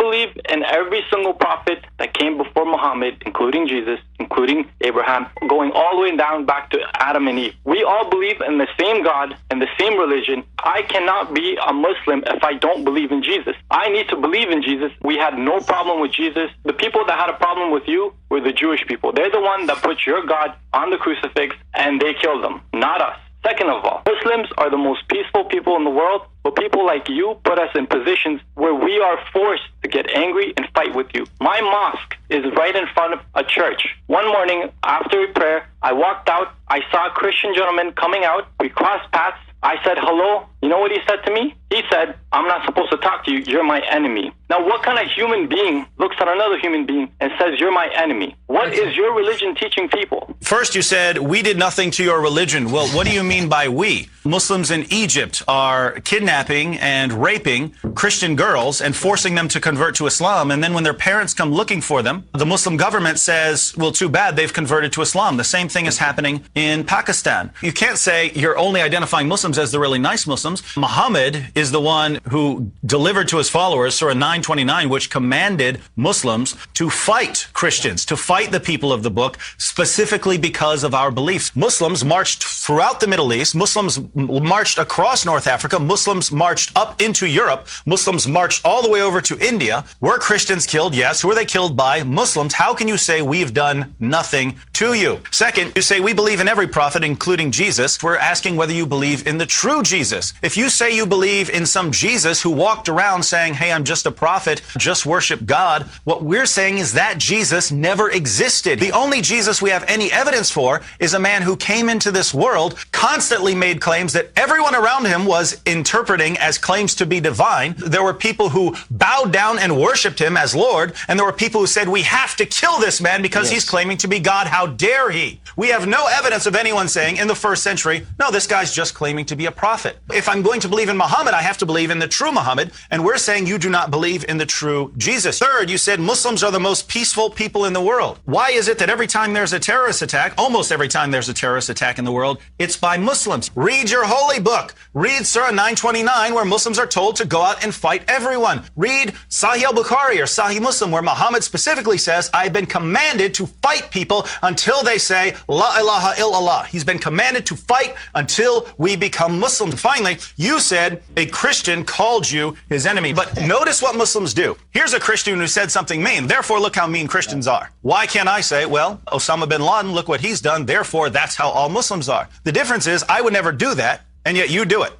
believe in every single prophet that came before Muhammad, including Jesus, including Abraham, going all the way down back to Adam and Eve. We all believe in the same God and the same religion. I cannot be a Muslim if I don't believe in Jesus. I need to believe in Jesus. We had no problem with Jesus. The people that had a problem with you were the Jewish people. They're the one that put your God on the crucifix and they killed them, not us. Second of all, Muslims are the most peaceful people in the world, but people like you put us in positions where we are forced to get angry and fight with you. My mosque is right in front of a church. One morning, after prayer, I walked out. I saw a Christian gentleman coming out. We crossed paths. I said, hello. You know what he said to me? He said, I'm not supposed to talk to you. You're my enemy. Now, what kind of human being looks at another human being and says, you're my enemy? What is your religion teaching people? First, you said, we did nothing to your religion. Well, what do you mean by we? Muslims in Egypt are kidnapping and raping Christian girls and forcing them to convert to Islam. And then when their parents come looking for them, the Muslim government says, well, too bad, they've converted to Islam. The same thing is happening in Pakistan. You can't say you're only identifying Muslims as the really nice Muslims. Muhammad is the one who delivered to his followers Surah 929, which commanded Muslims to fight Christians, to fight the people of the book, specifically because of our beliefs. Muslims marched throughout the Middle East. Muslims marched across North Africa. Muslims marched up into Europe. Muslims marched all the way over to India. Were Christians killed? Yes. Were they killed by Muslims? How can you say we've done nothing to you? Second, you say we believe in every prophet, including Jesus. We're asking whether you believe in the true Jesus. If you say you believe in some Jesus who walked around saying, hey, I'm just a prophet, just worship God, what we're saying is that Jesus never existed. The only Jesus we have any evidence for is a man who came into this world, constantly made claims that everyone around him was interpreting as claims to be divine. There were people who bowed down and worshiped him as Lord, and there were people who said, we have to kill this man because he's claiming to be God. How dare he? We have no evidence of anyone saying in the first century, no, this guy's just claiming to be a prophet. If I'm going to believe in Muhammad, I have to believe in the true Muhammad, and we're saying you do not believe in the true Jesus. Third, you said Muslims are the most peaceful people in the world. Why is it that every time there's a terrorist attack, almost every time there's a terrorist attack in the world, it's by Muslims? Read your holy book. Read Surah 929, where Muslims are told to go out and fight everyone. Read Sahih al-Bukhari or Sahih Muslim, where Muhammad specifically says, I've been commanded to fight people until they say, La ilaha illallah. He's been commanded to fight until we become Muslims. Finally, you said a Christian called you his enemy. But notice what Muslims do. Here's a Christian who said something mean. Therefore, look how mean Christians are. Why can't I say, well, Osama bin Laden, look what he's done. Therefore, that's how all Muslims are. The difference is I would never do that, and yet you do it.